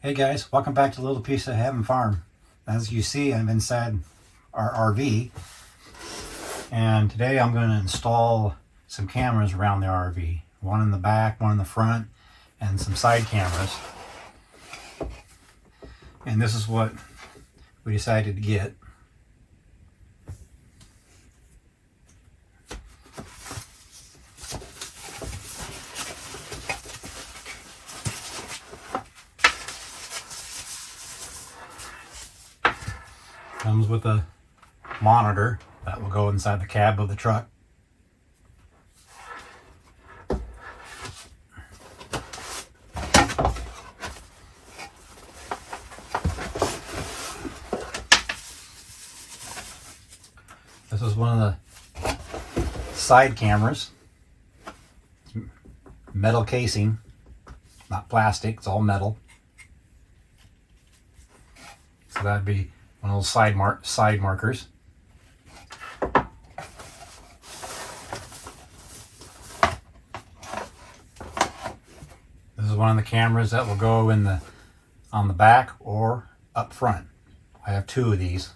Hey guys, welcome back to Little Piece of Heaven Farm. As you see, I'm inside our RV, and today I'm going to install some cameras around the RV. One in the back, one in the front, and some side cameras. And this is what we decided to get. Comes with a monitor that will go inside the cab of the truck. This is one of the side cameras. It's metal casing, not plastic, it's all metal. So that'd be one of those side markers. This is one of the cameras that will go on the back or up front. I have two of these.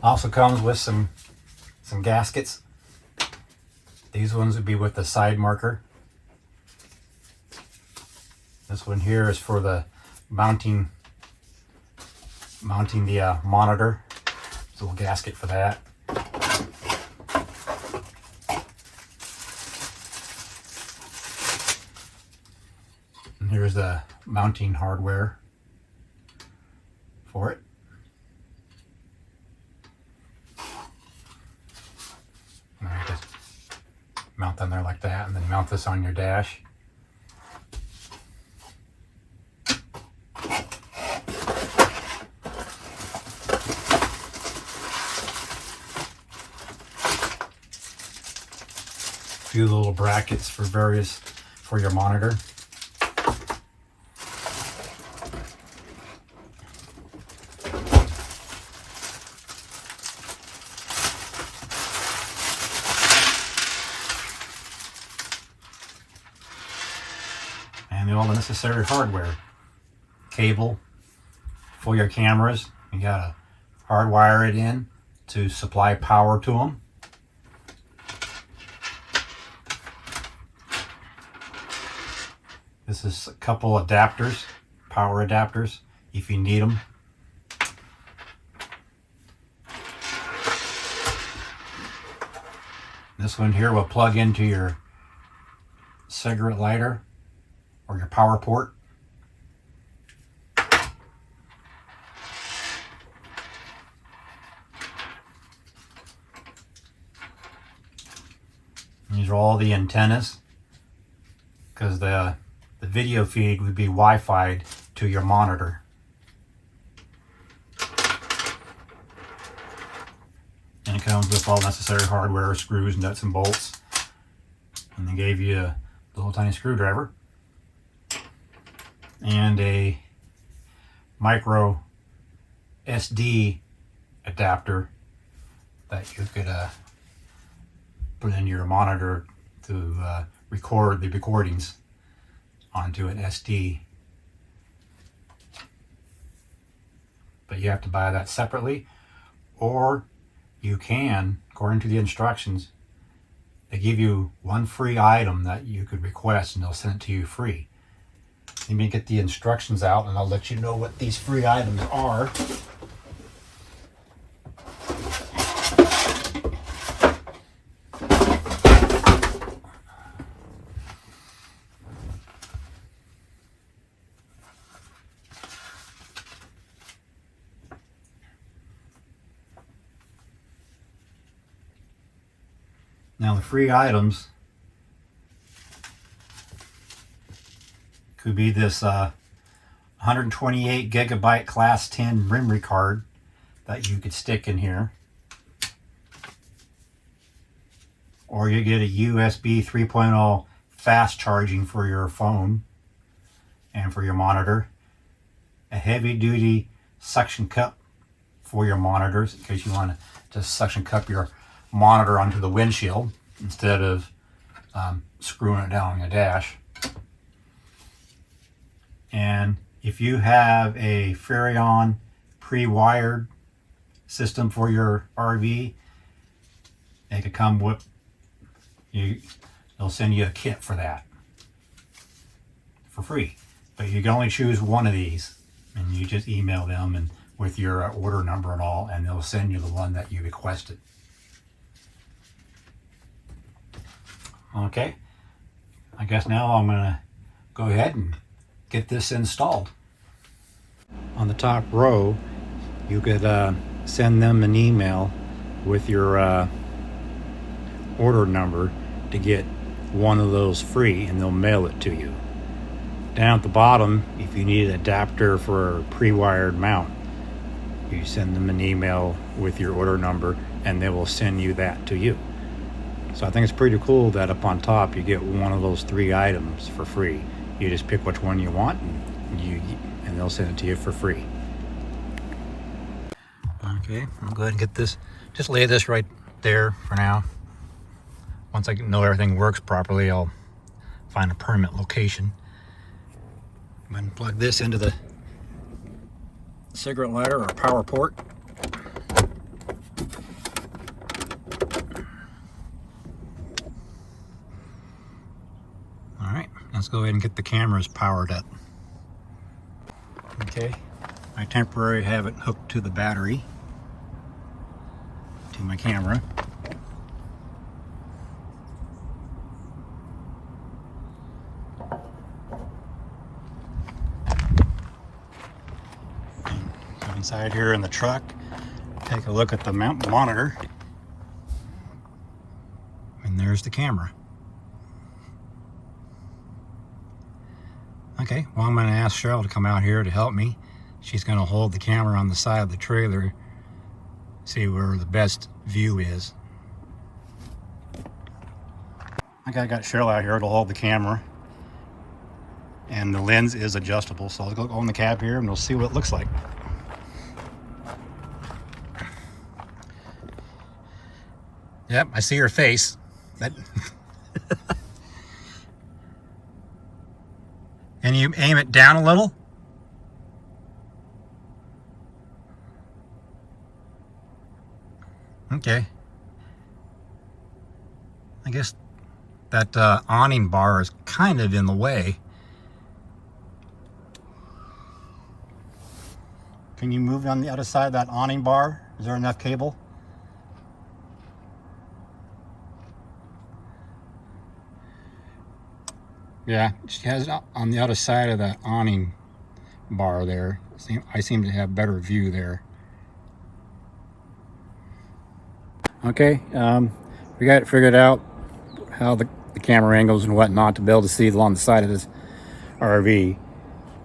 Also comes with some gaskets. These ones would be with the side marker. This one here is for the mounting the monitor. There's a little gasket for that. And here's the mounting hardware for it. Just mount them there like that, and then mount this on your dash. A few little brackets for your monitor. And all the necessary hardware. Cable for your cameras. You gotta hardwire it in to supply power to them. This is a couple adapters, power adapters, if you need them. This one here will plug into your cigarette lighter or your power port. These are all the antennas, because the video feed would be Wi-Fi'd to your monitor. And it comes with all necessary hardware, screws, nuts, and bolts. And they gave you a little tiny screwdriver and a micro SD adapter that you could put in your monitor to record the recordings onto an SD. But you have to buy that separately, or you can, according to the instructions, they give you one free item that you could request and they'll send it to you free. Let me get the instructions out and I'll let you know what these free items are. Now the free items could be this 128 gigabyte class 10 memory card that you could stick in here. Or you get a USB 3.0 fast charging for your phone and for your monitor. A heavy duty suction cup for your monitors, in case you want to just suction cup your monitor onto the windshield instead of screwing it down on your dash. And if you have a Furrion pre-wired system for your RV, they could come with you. They'll send you a kit for that for free, but you can only choose one of these, and you just email them and with your order number and all, and they'll send you the one that you requested. Okay, I guess now I'm gonna go ahead and get this installed. On the top row, you could send them an email with your order number to get one of those free, and they'll mail it to you. Down at the bottom, if you need an adapter for a pre-wired mount, you send them an email with your order number and they will send you that to you. So I think it's pretty cool that up on top you get one of those 3 items for free. You just pick which one you want and they'll send it to you for free. Okay, I'll go ahead and get this, just lay this right there for now. Once I know everything works properly, I'll find a permanent location. I'm going to plug this into the cigarette lighter or power port. Alright, let's go ahead and get the cameras powered up. Okay, I temporarily have it hooked to the battery, to my camera. Inside here in the truck, take a look at the monitor, and there's the camera. Okay, well, I'm going to ask Cheryl to come out here to help me. She's going to hold the camera on the side of the trailer, see where the best view is. Okay, I got Cheryl out here to hold the camera, and the lens is adjustable, so I'll go on the cab here and we'll see what it looks like. Yep, I see her face. That and you aim it down a little. Okay. I guess that awning bar is kind of in the way. Can you move on the other side of that awning bar? Is there enough cable? Yeah, she has it on the other side of that awning bar there. I seem to have better view there. Okay, we got it figured out how the camera angles and whatnot to be able to see along the side of this RV.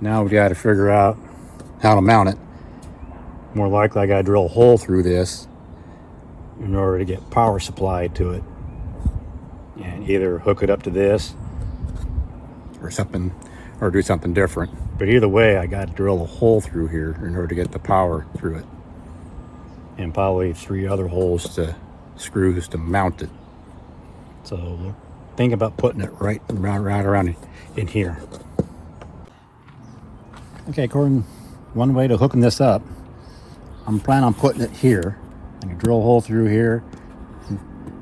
Now we got to figure out how to mount it. More likely I got to drill a hole through this in order to get power supplied to it, and either hook it up to this or something, or do something different. But either way, I got to drill a hole through here in order to get the power through it, and probably 3 other holes to screws to mount it. So think about putting it right around in here. Okay, according one way to hooking this up, I'm planning on putting it here. I'm gonna drill a hole through here,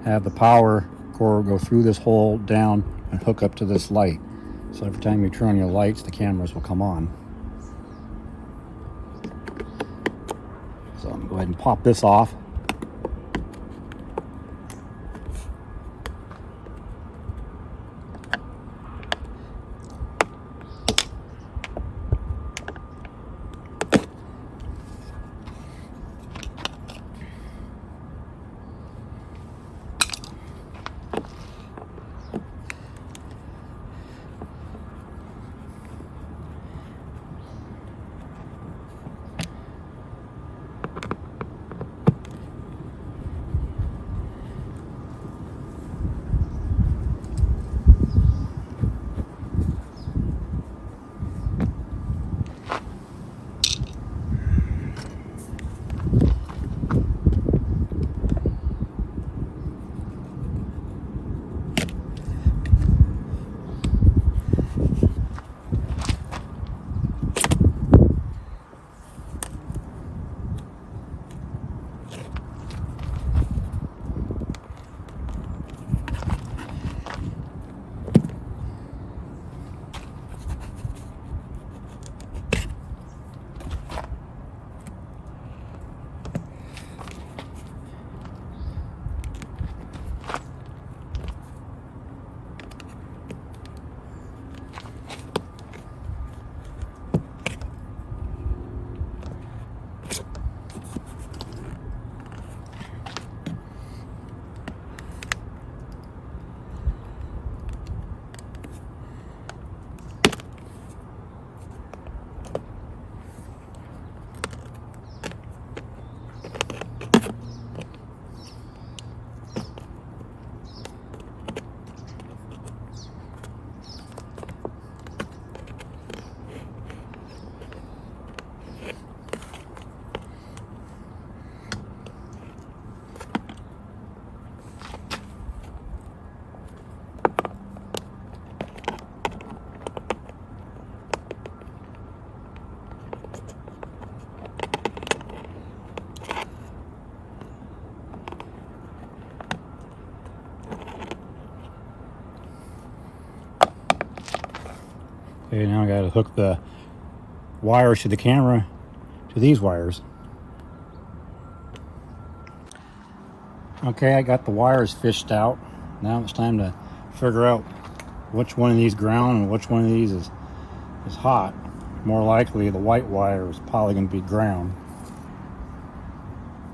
have the power cord go through this hole down and hook up to this light. So every time you turn on your lights, the cameras will come on. So I'm gonna go ahead and pop this off. Okay, now I gotta hook the wires to the camera to these wires. Okay, I got the wires fished out. Now it's time to figure out which one of these ground and which one of these is hot. More likely the white wire is probably going to be ground.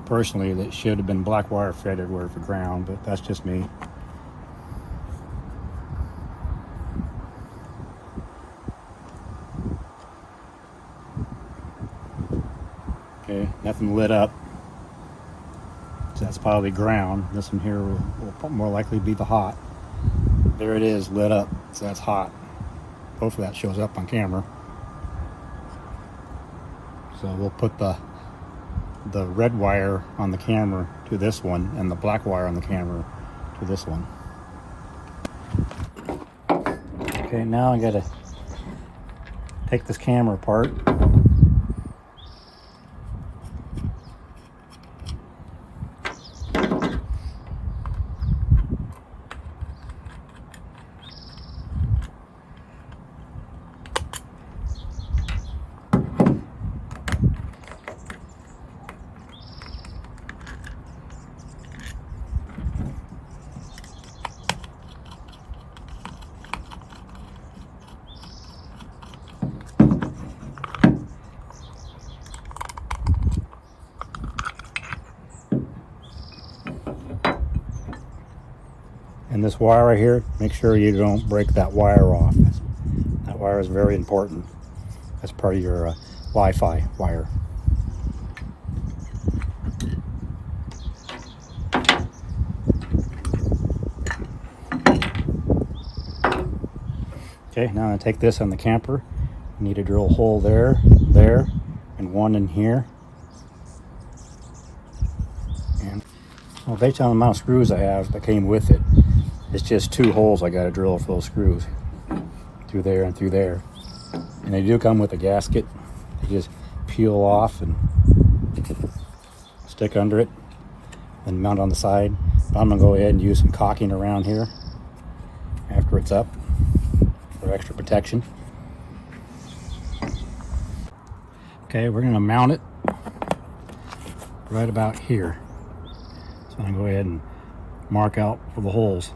Personally, that should have been black wire fed everywhere for ground, but that's just me. Okay, nothing lit up. So that's probably ground. This one here will more likely be the hot. There it is, lit up. So that's hot. Hopefully that shows up on camera. So we'll put the red wire on the camera to this one and the black wire on the camera to this one. Okay, now I gotta take this camera apart. And this wire right here, make sure you don't break that wire off. That wire is very important. That's part of your Wi-Fi wire. Okay, now I'm going to take this on the camper. I need to drill a hole there, and one in here. And well, based on the amount of screws I have that came with it, it's just 2 holes I got to drill for those screws. Through there and through there. And they do come with a gasket. They just peel off and stick under it and mount on the side. But I'm going to go ahead and use some caulking around here after it's up for extra protection. Okay, we're going to mount it right about here. So I'm going to go ahead and mark out for the holes.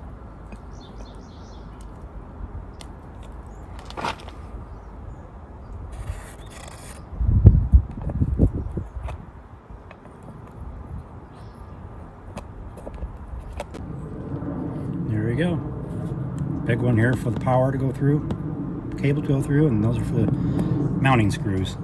There we go. Big one here for the power to go through, cable to go through, and those are for the mounting screws.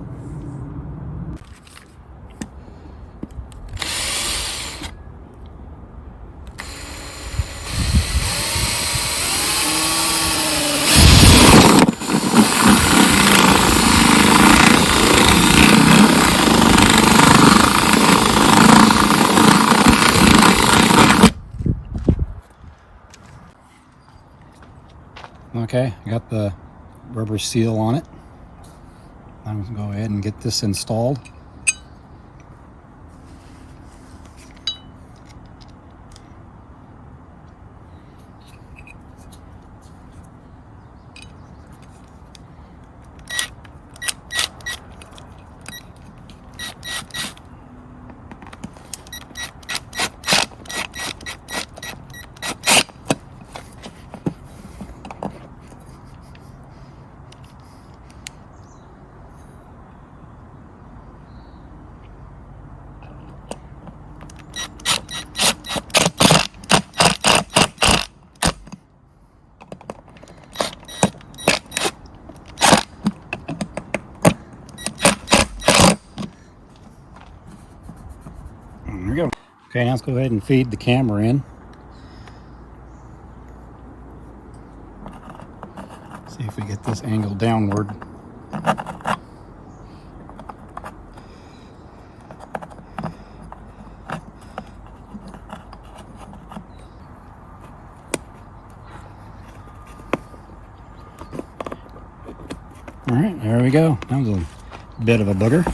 Okay, I got the rubber seal on it. I'm going to go ahead and get this installed. There we go. Okay, now let's go ahead and feed the camera in. See if we get this angled downward. All right, there we go. That was a bit of a booger.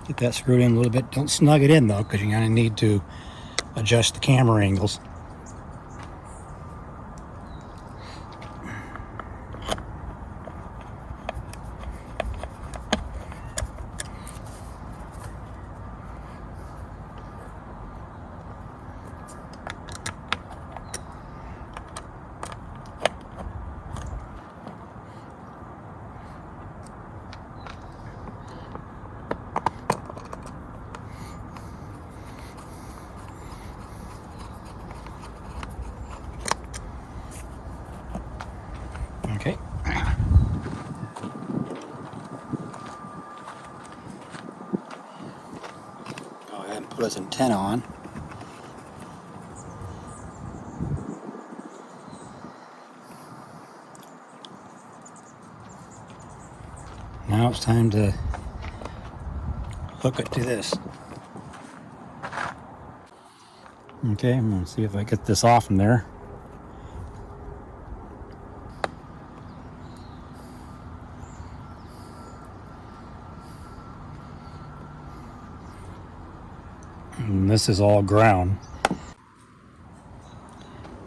Get that screwed in a little bit. Don't snug it in though, because you're going to need to adjust the camera angles. Okay. Go ahead and put his antenna on. Now it's time to hook it to this. Okay, I'm going to see if I get this off in there. And this is all ground.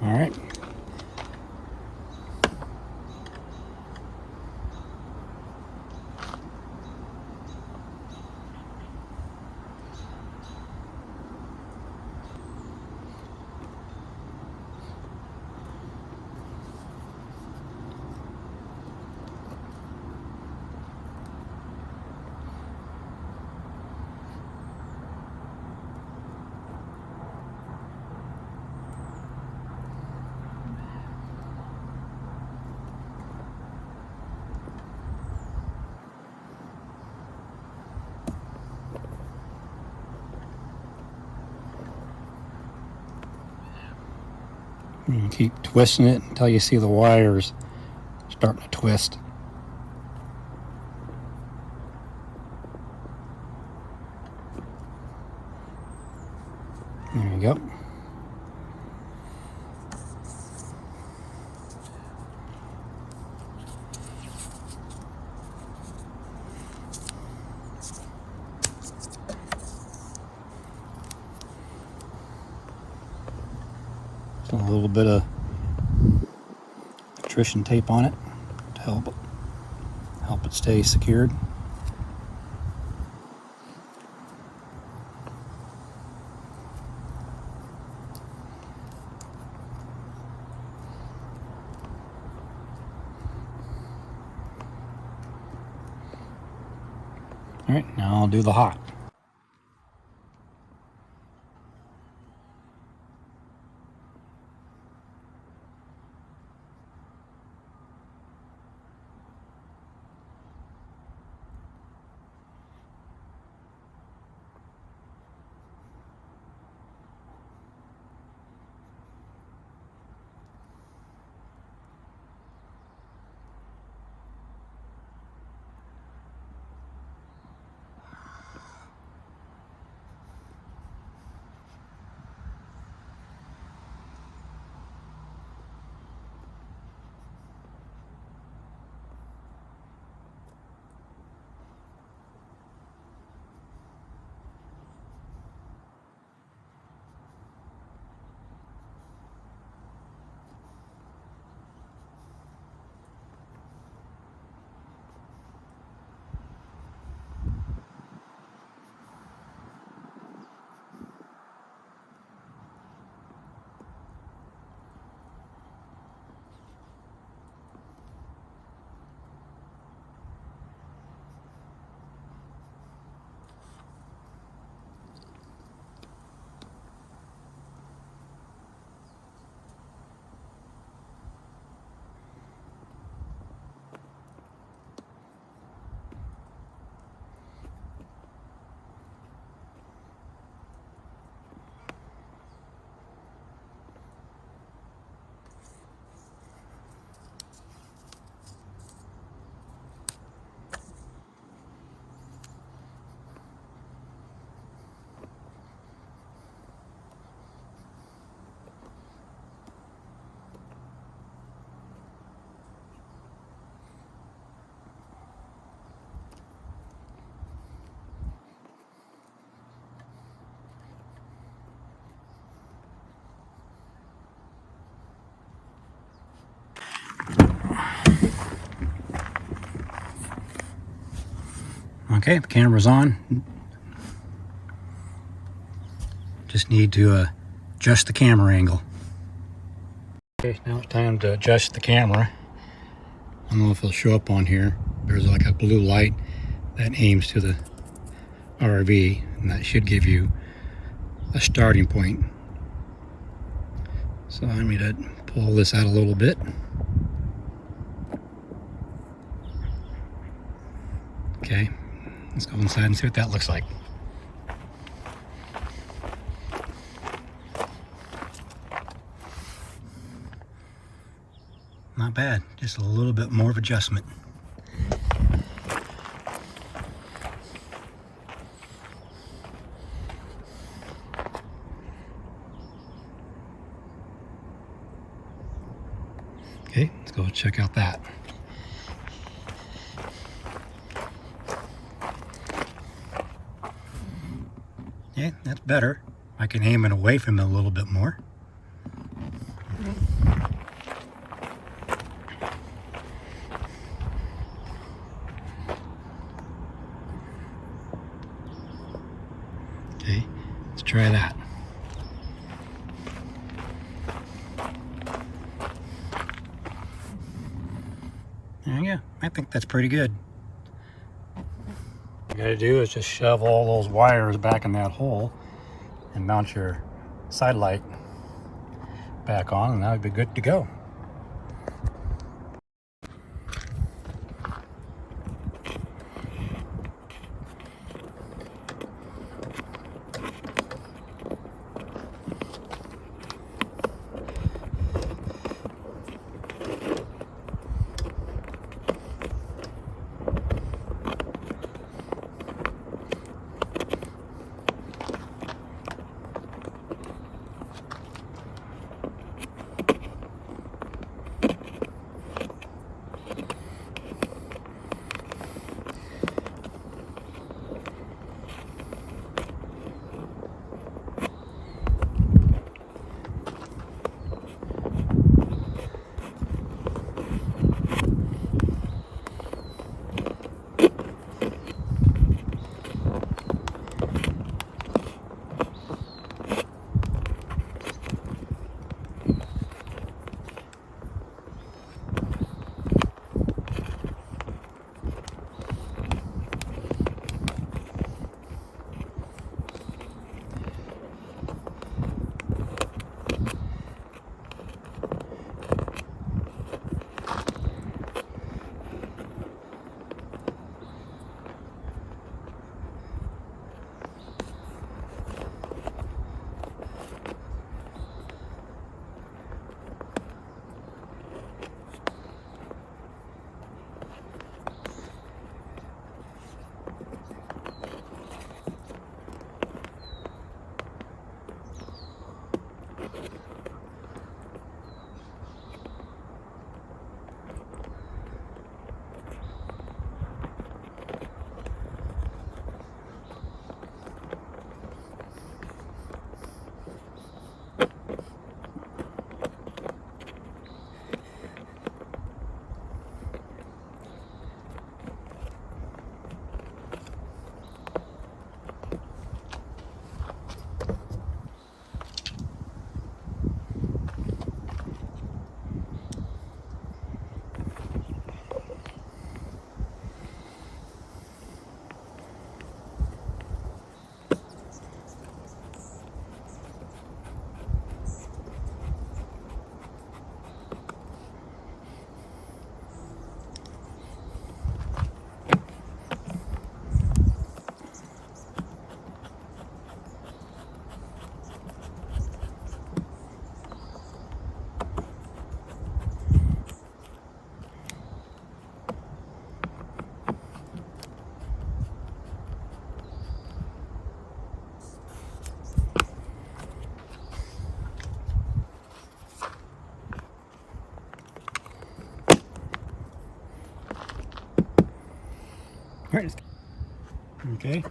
All right. And keep twisting it until you see the wires starting to twist. There you go. A little bit of electrician tape on it to help it stay secured. All right, now I'll do the hot. Okay, the camera's on. Just need to adjust the camera angle. Okay, now it's time to adjust the camera. I don't know if it'll show up on here. There's like a blue light that aims to the RV, and that should give you a starting point. So I'm going to pull this out a little bit. Okay, let's go inside and see what that looks like. Not bad, just a little bit more of adjustment. Okay, let's go check out that. Yeah, that's better. I can aim it away from it a little bit more. Okay, let's try that. Yeah, I think that's pretty good. All you gotta do is just shove all those wires back in that hole and mount your side light back on, and that would be good to go. All right. Okay,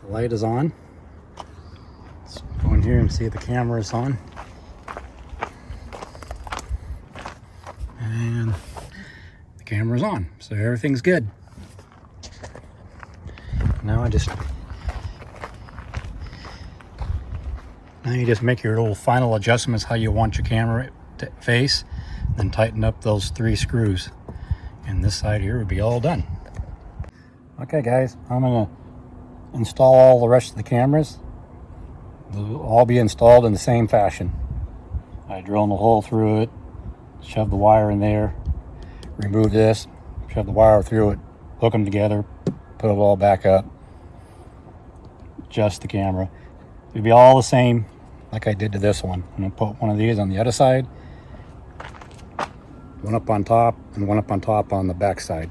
the light is on. Let's go in here and see if the camera is on. And the camera's on, so everything's good. Now you just make your little final adjustments how you want your camera to face, then tighten up those 3 screws. And this side here would be all done. Okay guys, I'm gonna install all the rest of the cameras. They'll all be installed in the same fashion. I drill a hole through it, shove the wire in there, remove this, shove the wire through it, hook them together, put it all back up, adjust the camera. It'll be all the same like I did to this one. I'm gonna put one of these on the other side, one up on top, and one up on top on the back side.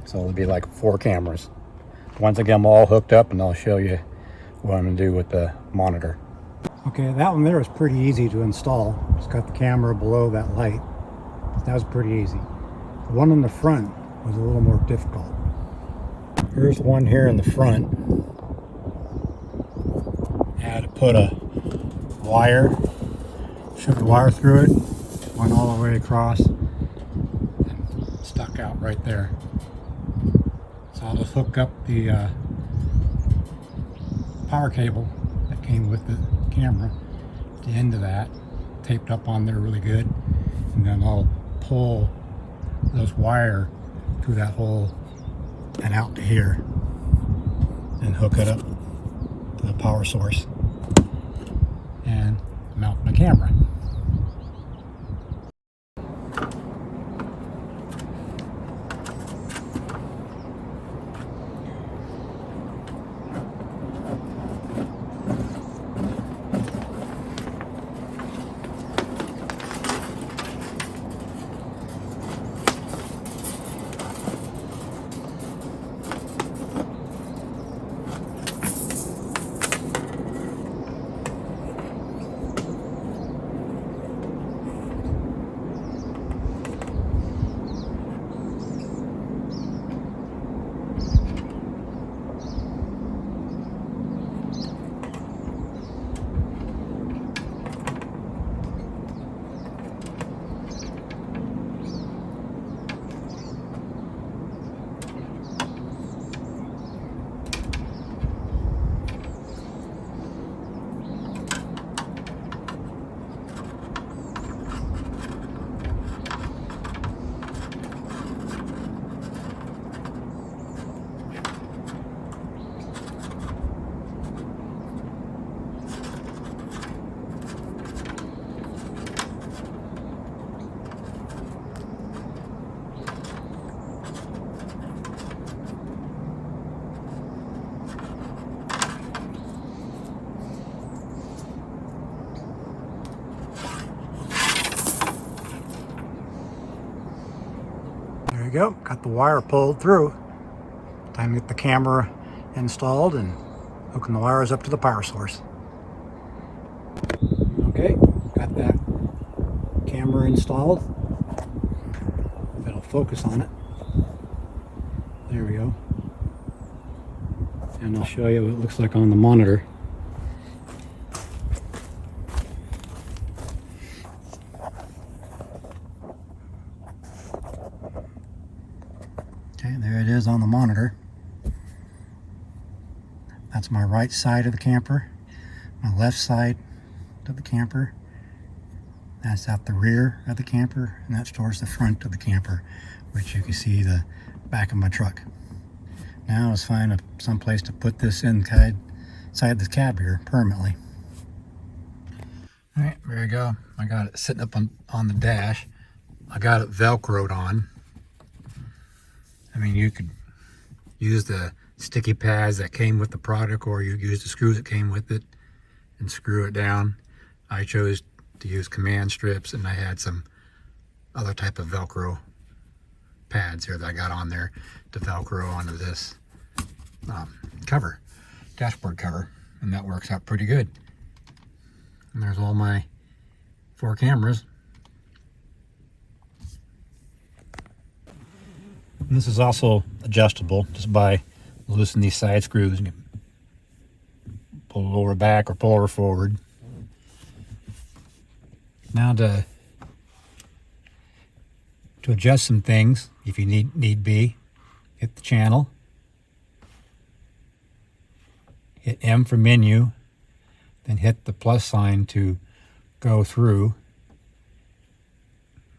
So it'll be like 4 cameras. Once I get them all hooked up, and I'll show you what I'm gonna do with the monitor. Okay, that one there is pretty easy to install. It's got the camera below that light. That was pretty easy. The one in the front was a little more difficult. Here's one here in the front. I had to put a wire, shove the wire through it, went all the way across, and stuck out right there. So I'll just hook up the power cable that came with the camera to the end of that, taped up on there really good, and then I'll pull this wire through that hole and out to here and hook it up to the power source and mount my camera. There you go, got the wire pulled through. Time to get the camera installed and hooking the wires up to the power source. Okay, got that camera installed. If it'll focus on it. There we go. And I'll show you what it looks like on the monitor. Okay, there it is on the monitor. That's my right side of the camper. My left side of the camper. That's at the rear of the camper, and that's towards the front of the camper, which you can see the back of my truck. Now let's find some place to put this inside the cab here permanently. All right, there you go. I got it sitting up on the dash. I got it Velcroed on. I mean, you could use the sticky pads that came with the product, or you use the screws that came with it and screw it down. I chose to use command strips, and I had some other type of Velcro pads here that I got on there to Velcro onto this cover, dashboard cover, and that works out pretty good. And there's all my 4 cameras. And this is also adjustable just by loosening these side screws. You can pull it over back or pull over forward. Now to adjust some things, if you need be, hit the channel, hit M for menu, then hit the plus sign to go through.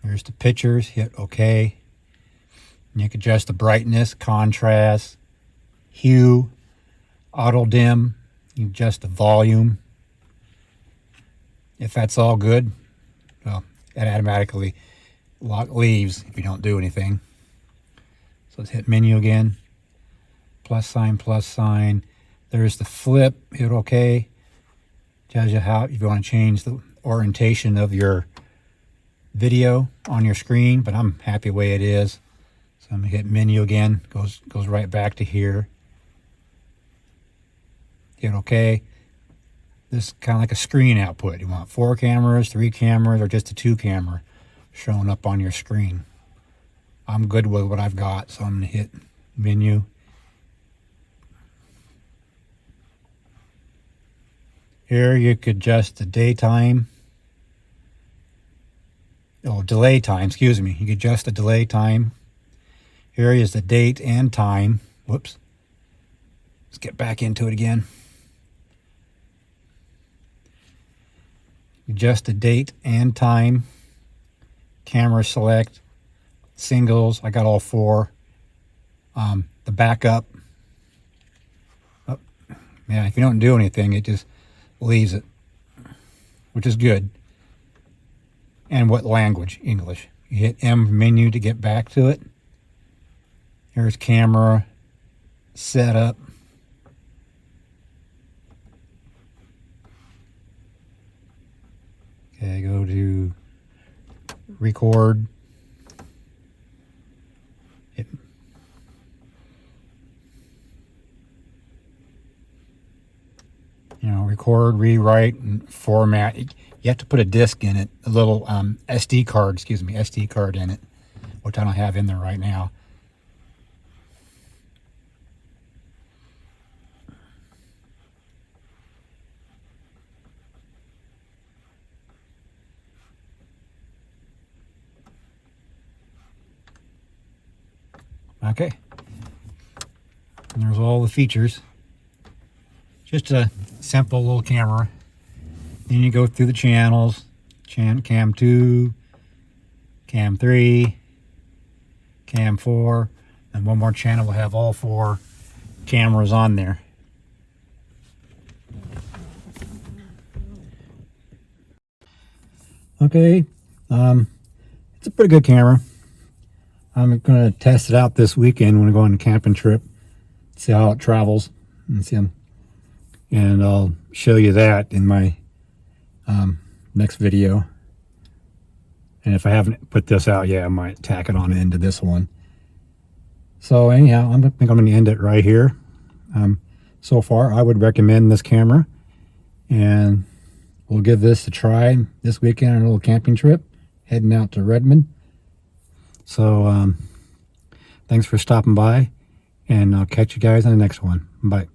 There's the pictures, hit OK. And you can adjust the brightness, contrast, hue, auto dim. You can adjust the volume. If that's all good, well, it automatically leaves if you don't do anything. So let's hit menu again. Plus sign, plus sign. There's the flip, hit OK. Tells you how, if you want to change the orientation of your video on your screen, but I'm happy the way it is. So I'm gonna hit menu again, goes right back to here. Hit OK. This is kind of like a screen output. You want 4 cameras, 3 cameras, or just a 2 camera showing up on your screen. I'm good with what I've got, so I'm gonna hit menu. Here you could adjust the daytime. Oh, delay time, excuse me. You can adjust the delay time. Here is the date and time. Whoops. Let's get back into it again. Adjust the date and time. Camera select. Singles, I got all 4. The backup. Oh, yeah, if you don't do anything, it just leaves it, which is good. And what language? English. You hit M menu to get back to it. Here's camera setup. Okay, go to record. Record, rewrite, and format. You have to put a disc in it, a little SD card in it, which I don't have in there right now. Okay. And there's all the features. Just a simple little camera. Then you go through the channels. Cam 2, Cam 3, Cam 4, and one more channel will have all 4 cameras on there. Okay, it's a pretty good camera. I'm going to test it out this weekend when I go on a camping trip, see how it travels, and I'll show you that in my next video. And if I haven't put this out yet, I might tack it on into this one. So anyhow, I think I'm going to end it right here. So far, I would recommend this camera, and we'll give this a try this weekend on a little camping trip, heading out to Redmond. So thanks for stopping by, and I'll catch you guys on the next one. Bye.